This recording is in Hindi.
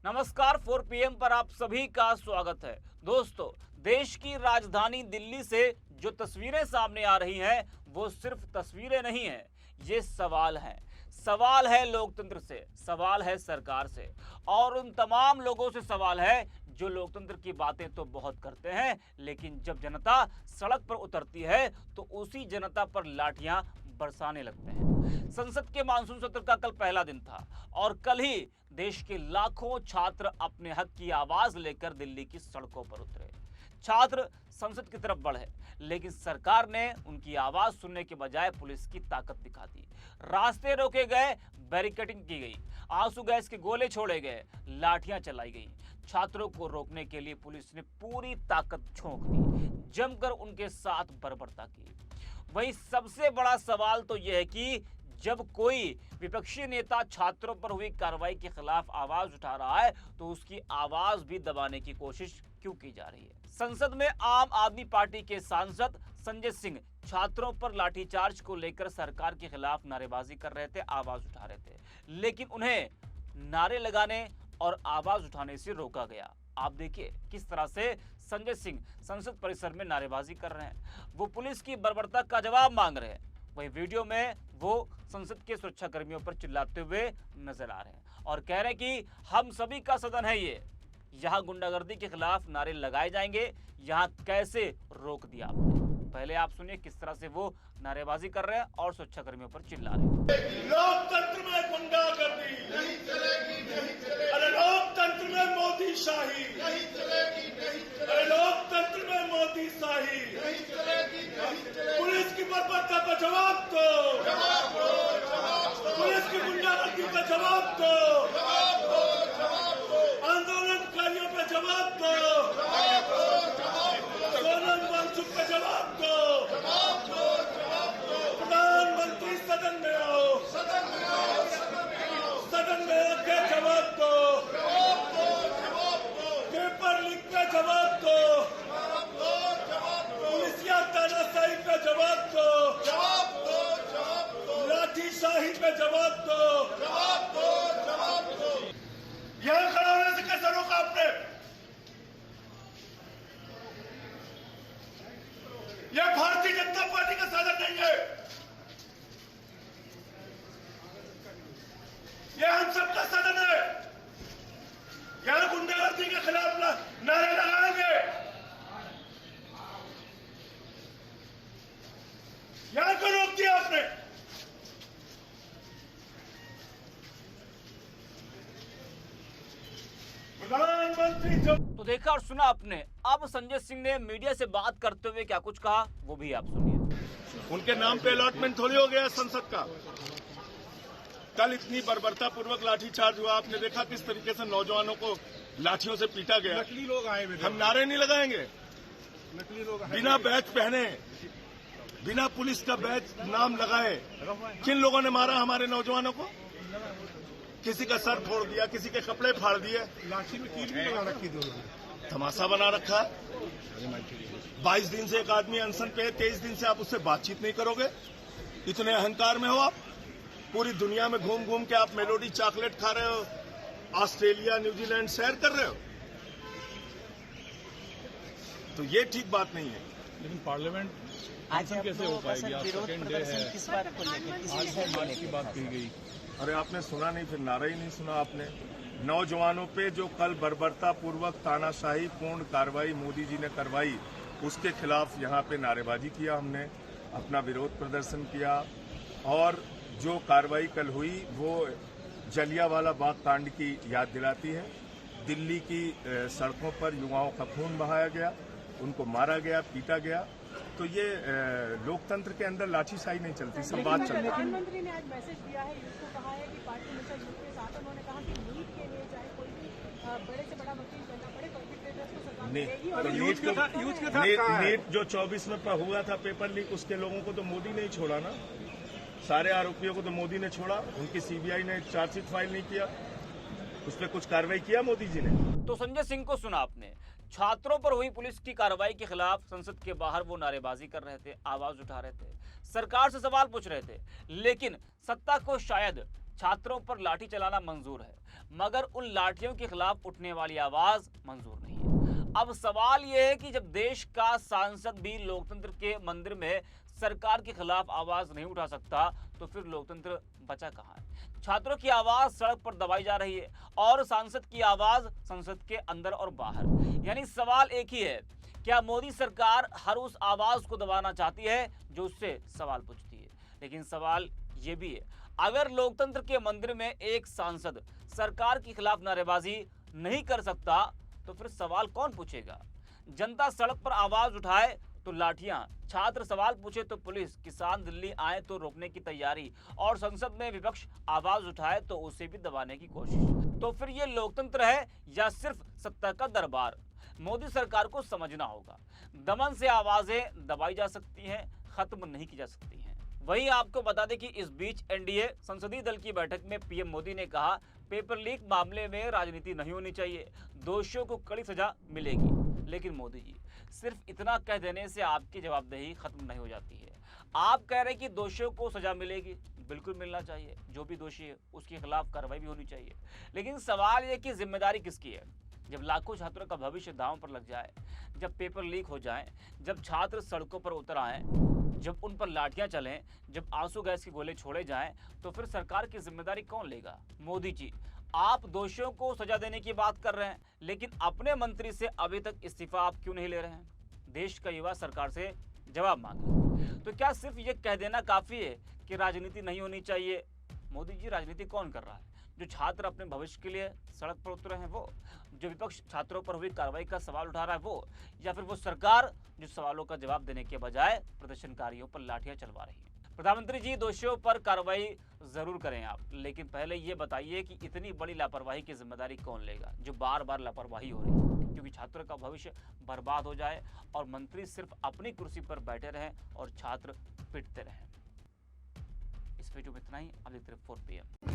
नमस्कार 4 PM पर आप सभी का स्वागत है। दोस्तों, देश की राजधानी दिल्ली से जो तस्वीरें सामने आ रही हैं वो सिर्फ तस्वीरें नहीं हैं, ये सवाल हैं। सवाल है लोकतंत्र से, सवाल है सरकार से और उन तमाम लोगों से सवाल है जो लोकतंत्र की बातें तो बहुत करते हैं, लेकिन जब जनता सड़क पर उतरती है तो उसी जनता पर लाठियां बरसाने लगते हैं। संसद के मानसून सत्र का कल पहला दिन था और कल ही देश के लाखों छात्र अपने हक की आवाज लेकर दिल्ली की सड़कों पर उतरे। छात्र संसद की तरफ बढ़े, लेकिन सरकार ने उनकी आवाज सुनने के बजाय पुलिस की ताकत दिखा दी। रास्ते रोके गए, बैरिकेडिंग की गई, आंसू गैस के गोले छोड़े गए, लाठियां चलाई गई। छात्रों को रोकने के लिए पुलिस ने पूरी ताकत झोंक दी, जमकर उनके साथ बर्बरता की। वहीं सबसे बड़ा सवाल तो यह है कि जब कोई विपक्षी नेता छात्रों पर हुई कार्रवाई के खिलाफ आवाज उठा रहा है तो उसकी आवाज भी दबाने की कोशिश क्यों की जा रही है। संसद में आम आदमी पार्टी के सांसद संजय सिंह छात्रों पर लाठीचार्ज को लेकर सरकार के खिलाफ नारेबाजी कर रहे थे, आवाज उठा रहे थे, लेकिन उन्हें नारे लगाने और आवाज उठाने से रोका गया। आप देखिए किस तरह से संजय सिंह संसद परिसर में नारेबाजी कर रहे हैं, वो पुलिस की बर्बरता का जवाब मांग रहे हैं। वही वीडियो में वो संसद के सुरक्षा कर्मियों पर चिल्लाते हुए नजर आ रहे हैं और कह रहे हैं कि हम सभी का सदन है ये, यहाँ गुंडागर्दी के खिलाफ नारे लगाए जाएंगे, यहाँ कैसे रोक दिया आपने। पहले आप सुनिए किस तरह से वो नारेबाजी कर रहे हैं और सुरक्षा कर्मियों पर चिल्ला रहे हैं। लोकतंत्र में गुंडागर्दी नहीं चलेगी, नहीं चलेगी। अरे लोकतंत्र में मोदी शाही नहीं चलेगी, नहीं चलेगी। अरे लोकतंत्र में मोदी शाही नहीं चलेगी, नहीं चलेगी। पुलिस की बर्बरता का जवाब दो, जवाब दो, जवाब दो। पुलिस की गुंडागर्दी का जवाब दो, जवाब दो, जवाब दो। आंदोलनकारियों पे जवाब दो, जवाब दो, जवाब दो। सोनम वांगचुक का जवाब दो, जवाब दो, जवाब दो। प्रधानमंत्री सदन में आओ, सदन में आओ, सदन में आओ। सदन में आके जवाब दो, जवाब दो, जवाब दो। पेपर लीक पे जवाब दो, जवाब दो, जवाब दो। पुलिसिया तानाशाही पे जवाब दो, जवाब दो, जवाब दो। लाठीशाही पे जवाब दो, जवाब दो, जवाब दो। यहां खड़ा होने से कैसे रोका आपने? यह भारतीय जनता पार्टी का साधन नहीं है, यह हम सबका सदन है। यहां गुंडागर्दी के खिलाफ नारे लगाएंगे, यहां को रोक दिया आपने। प्रधानमंत्री तो देखा और सुना आपने। अब संजय सिंह ने मीडिया से बात करते हुए क्या कुछ कहा वो भी आप सुनिए। उनके नाम पे अलॉटमेंट थोड़ी हो गया संसद का। कल इतनी बर्बरता पूर्वक लाठीचार्ज हुआ, आपने देखा किस तरीके से नौजवानों को लाठियों से पीटा गया। नकली लोग आए हुए थे। हम नारे नहीं लगाएंगे, नकली लोग बिना बैच पहने, बिना पुलिस का बैच नाम लगाए। किन लोगों ने मारा हमारे नौजवानों को? किसी का सर फोड़ दिया, किसी के कपड़े फाड़ दिए, लाठी में कील भी लगा रखी थी उन्होंने। तमाशा बना रखा है। 22 दिन से एक आदमी अनशन पे है, 23 दिन से आप उससे बातचीत नहीं करोगे? इतने अहंकार में हो आप? पूरी दुनिया में घूम घूम के आप मेलोडी चॉकलेट खा रहे हो, ऑस्ट्रेलिया न्यूजीलैंड सैर कर रहे हो, तो ये ठीक बात नहीं है। लेकिन पार्लियामेंट आज कैसे हो पाएगी? आज विरोध सेकेंड डे प्रदर्शन है, किस बात को लेकर, आज है मार्च की बात की गई। अरे आपने सुना नहीं, फिर नारा ही नहीं सुना आपने। नौजवानों पे जो कल बर्बरता पूर्वक तानाशाही पूर्ण कार्रवाई मोदी जी ने करवाई, उसके खिलाफ यहाँ पे नारेबाजी किया, हमने अपना विरोध प्रदर्शन किया। और जो कार्रवाई कल हुई वो जलियांवाला बाग कांड की याद दिलाती है। दिल्ली की सड़कों पर युवाओं का खून बहाया गया, उनको मारा गया, पीटा गया। तो ये लोकतंत्र के अंदर लाठीशाही नहीं चलती, संवाद चलता है। प्रधानमंत्री ने आज मैसेज दिया है, यूथ को कहा है कि पार्टी हमेशा यूथ के साथ। उन्होंने कहा कि नीट के लिए चाहे कोई भी बड़े से बड़ा वकील बनना पड़े, परपिट्रेटर्स को सजा मिलेगी। और नीट जो 24 में हुआ था पेपर लीक, उसके लोगों को तो मोदी ने ही छोड़ा ना। सारे आरोपियों को तो मोदी ने छोड़ा, उनकी सीबीआई ने चार्जशीट फाइल नहीं किया, उस पर कुछ कार्रवाई किया मोदी जी ने। तो संजय सिंह को सुना आपने। छात्रों पर हुई पुलिस की कार्रवाई के खिलाफ संसद के बाहर वो नारेबाजी कर रहे थे, आवाज उठा रहे थे, सरकार से सवाल पूछ रहे थे, लेकिन सत्ता को शायद छात्रों पर लाठी चलाना मंजूर है, मगर उन लाठियों के खिलाफ उठने वाली आवाज मंजूर नहीं है। अब सवाल यह है कि जब देश का सांसद भी लोकतंत्र के मंदिर में सरकार के खिलाफ आवाज नहीं उठा सकता, तो फिर लोकतंत्र बचा कहां है? छात्रों की आवाज सड़क पर दबाई जा रही है और सांसद की आवाज संसद के अंदर और बाहर। यानी सवाल एक ही है, क्या मोदी सरकार हर उस आवाज को दबाना चाहती है जो उससे सवाल पूछती है? लेकिन सवाल ये भी है, अगर लोकतंत्र के मंदिर में एक सांसद सरकार के खिलाफ नारेबाजी नहीं कर सकता, तो फिर सवाल कौन पूछेगा? जनता सड़क पर आवाज उठाए तो लाठियां, छात्र सवाल पूछे तो पुलिस, किसान दिल्ली आए तो रोकने की तैयारी, और संसद में विपक्ष आवाज उठाए तो उसे भी दबाने की कोशिश। तो फिर ये लोकतंत्र है या सिर्फ सत्ता का दरबार? मोदी सरकार को समझना होगा, दमन से आवाजें दबाई जा सकती हैं, खत्म नहीं की जा सकती हैं। वहीं आपको बता दें कि इस बीच एनडीए संसदीय दल की बैठक में पीएम मोदी ने कहा, पेपर लीक मामले में राजनीति नहीं होनी चाहिए, दोषियों को कड़ी सजा मिलेगी। लेकिन मोदी जी, सिर्फ इतना कह देने से आपकी जवाबदेही खत्म नहीं हो जाती है। आप कह रहे हैं कि दोषियों को सजा मिलेगी, बिल्कुल मिलना चाहिए, जो भी दोषी है उसके खिलाफ कार्रवाई भी होनी चाहिए। लेकिन सवाल यह कि जिम्मेदारी किसकी है? जब लाखों छात्रों का भविष्य दांव पर लग जाए, जब पेपर लीक हो जाए, जब छात्र सड़कों पर उतर आए, जब उन पर लाठियां चलें, जब आंसू गैस के गोले छोड़े जाएं, तो फिर सरकार की जिम्मेदारी कौन लेगा? मोदी जी, आप दोषियों को सजा देने की बात कर रहे हैं, लेकिन अपने मंत्री से अभी तक इस्तीफा आप क्यों नहीं ले रहे हैं? देश का युवा सरकार से जवाब मांग रहे हैं। तो क्या सिर्फ ये कह देना काफी है कि राजनीति नहीं होनी चाहिए? मोदी जी, राजनीति कौन कर रहा है? जो छात्र अपने भविष्य के लिए सड़क पर उतरे हैं वो, जो विपक्ष छात्रों पर हुई कार्रवाई का सवाल उठा रहा है वो, या फिर वो सरकार जो सवालों का जवाब देने के बजाय प्रदर्शनकारियों पर लाठियां चलवा रही है? प्रधानमंत्री जी, दोषियों पर कार्रवाई जरूर करें आप, लेकिन पहले ये बताइए कि इतनी बड़ी लापरवाही की जिम्मेदारी कौन लेगा, जो बार बार लापरवाही हो रही है, क्योंकि छात्रों का भविष्य बर्बाद हो जाए और मंत्री सिर्फ अपनी कुर्सी पर बैठे रहें और छात्र पिटते रहें। इस वीडियो में इतना ही। आप देखते रहिए 4 PM।